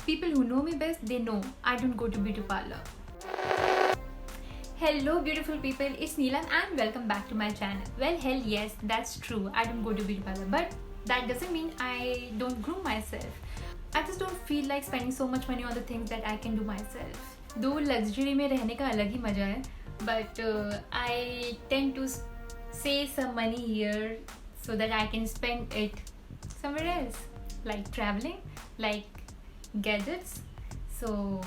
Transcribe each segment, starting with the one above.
People who know me best, they know I don't go to beauty parlor. Hello beautiful people, it's Neelam and welcome back to my channel. Well, hell yes, that's true. I don't go to beauty parlor, but that doesn't mean I don't groom myself. I just don't feel like spending so much money on the things that I can do myself. Though luxury में रहने का अलग ही मजा है, but I tend to save some money here so that I can spend it somewhere else, like traveling, like gadgets. So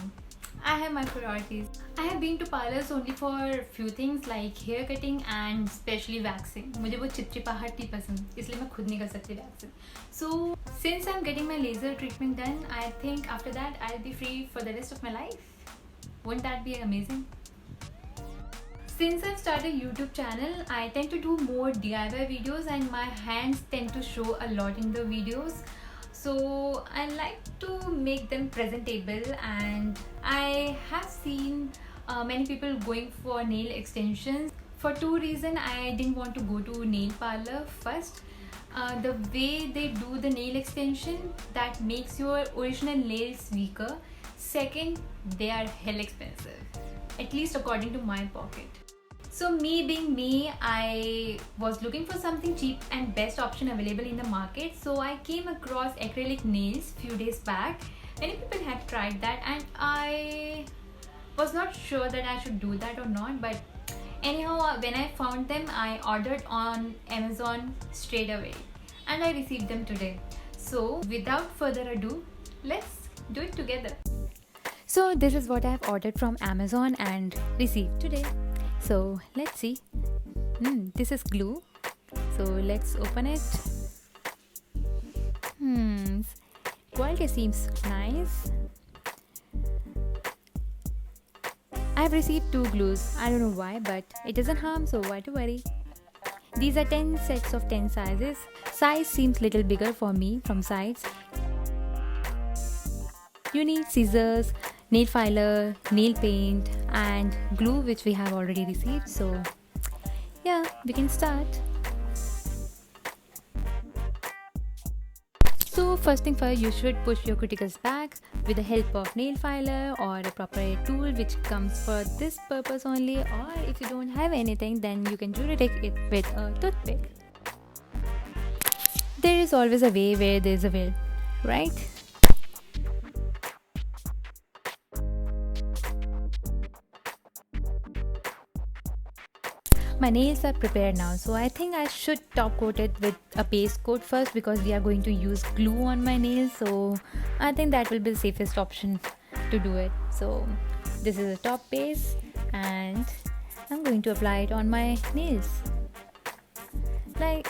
I have my priorities. I have been to parlors only for few things like hair cutting and especially waxing. मुझे वो चिपचिपाहट नहीं पसंद, इसलिए मैं खुद नहीं कर सकती waxing. So since I'm getting my laser treatment done, I think after that I'll be free for the rest of my life. Wouldn't that be amazing? Since I've started a YouTube channel, I tend to do more DIY videos and my hands tend to show a lot in the videos. So I like to make them presentable, and I have seen many people going for nail extensions. For two reasons, I didn't want to go to nail parlor. First, the way they do the nail extension, that makes your original nails weaker. Second, they are hell expensive, at least according to my pocket. So me being me, I was looking for something cheap and best option available in the market. So I came across acrylic nails few days back. Many people had tried that and I was not sure that I should do that or not. But anyhow, when I found them, I ordered on Amazon straight away and I received them today. So without further ado, let's do it together. So this is what I have ordered from Amazon and received today. So let's see. This is glue. So let's open it. Quality seems nice. I have received 2 glues. I don't know why, but it doesn't harm, so why to worry. These are 10 sets of 10 sizes. Size seems little bigger for me from sides. You need scissors, nail filer, nail paint and glue, which we have already received. So yeah, we can start. So first thing first, you should push your cuticles back with the help of nail filer or a proper tool which comes for this purpose only, or if you don't have anything, then you can take it with a toothpick. There is always a way where there is a will, right? My nails are prepared now, so I think I should top coat it with a base coat first because we are going to use glue on my nails. So I think that will be the safest option to do it. So this is a top base and I'm going to apply it on my nails. Like,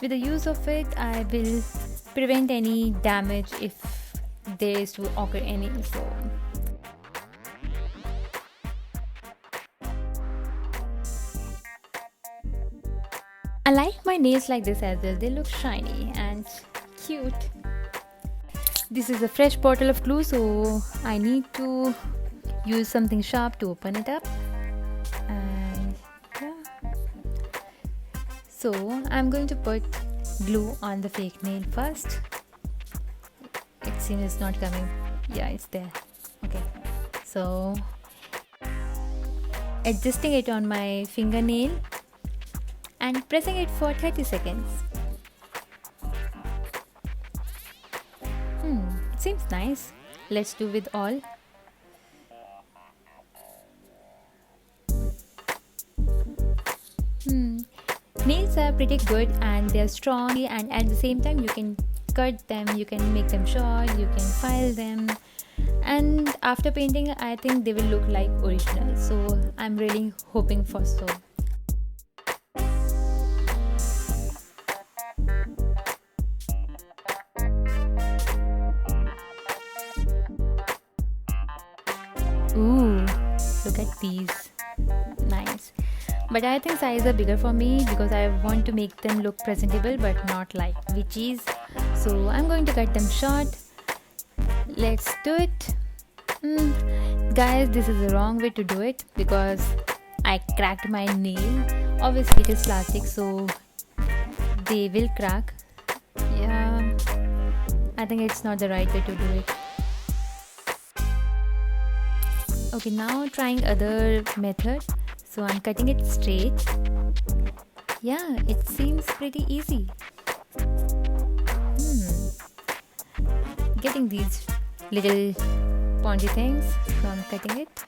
with the use of it, I will prevent any damage if there is to occur any. So I like my nails like this as well. They look shiny and cute. This is a fresh bottle of glue, so I need to use something sharp to open it up. And yeah. So I'm going to put glue on the fake nail first. It seems it's not coming. Yeah, it's there. Okay. So adjusting it on my fingernail and pressing it for 30 seconds. It seems nice. Let's do with all. Nails are pretty good and they're strong, and at the same time you can cut them, you can make them short, you can file them, and after painting I think they will look like original. So I'm really hoping for so. Ooh, look at these. Nice. But I think size are bigger for me because I want to make them look presentable but not like witches. So I'm going to cut them short. Let's do it. Guys, this is the wrong way to do it because I cracked my nail. Obviously it is plastic, so they will crack. Yeah, I think it's not the right way to do it. Okay, now trying other method. So I'm cutting it straight. Yeah, it seems pretty easy. Getting these little pointy things, so I'm cutting it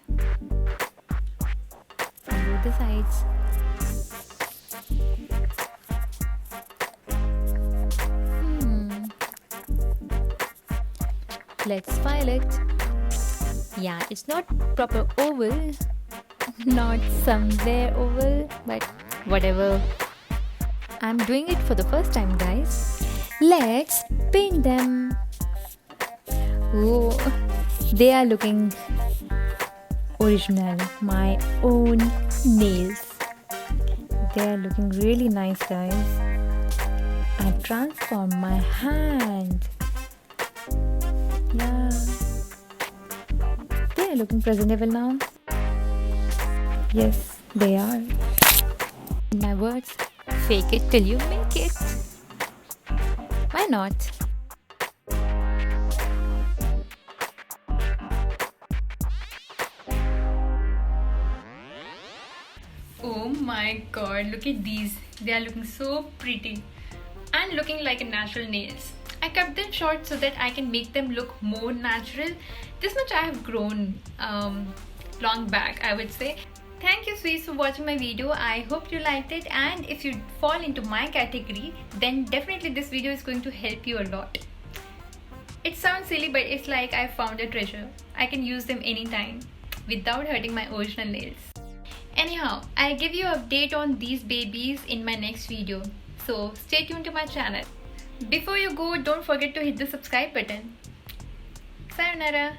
from both the sides. Let's file it. Yeah, it's not proper oval, not somewhere oval, but whatever. I'm doing it for the first time, guys. Let's paint them. Oh, they are looking original. My own nails. They are looking really nice, guys. I transformed my hand. Yeah. They are looking presentable now. Yes, they are. In my words, fake it till you make it. Why not? Oh my god, look at these. They are looking so pretty and looking like a natural nails. I kept them short so that I can make them look more natural. This much I have grown long back, I would say. Thank you sweets for watching my video. I hope you liked it, and if you fall into my category, then definitely this video is going to help you a lot. It sounds silly, but it's like I found a treasure. I can use them anytime without hurting my original nails. Anyhow, I'll give you an update on these babies in my next video. So stay tuned to my channel. Before you go, don't forget to hit the subscribe button. Sayonara.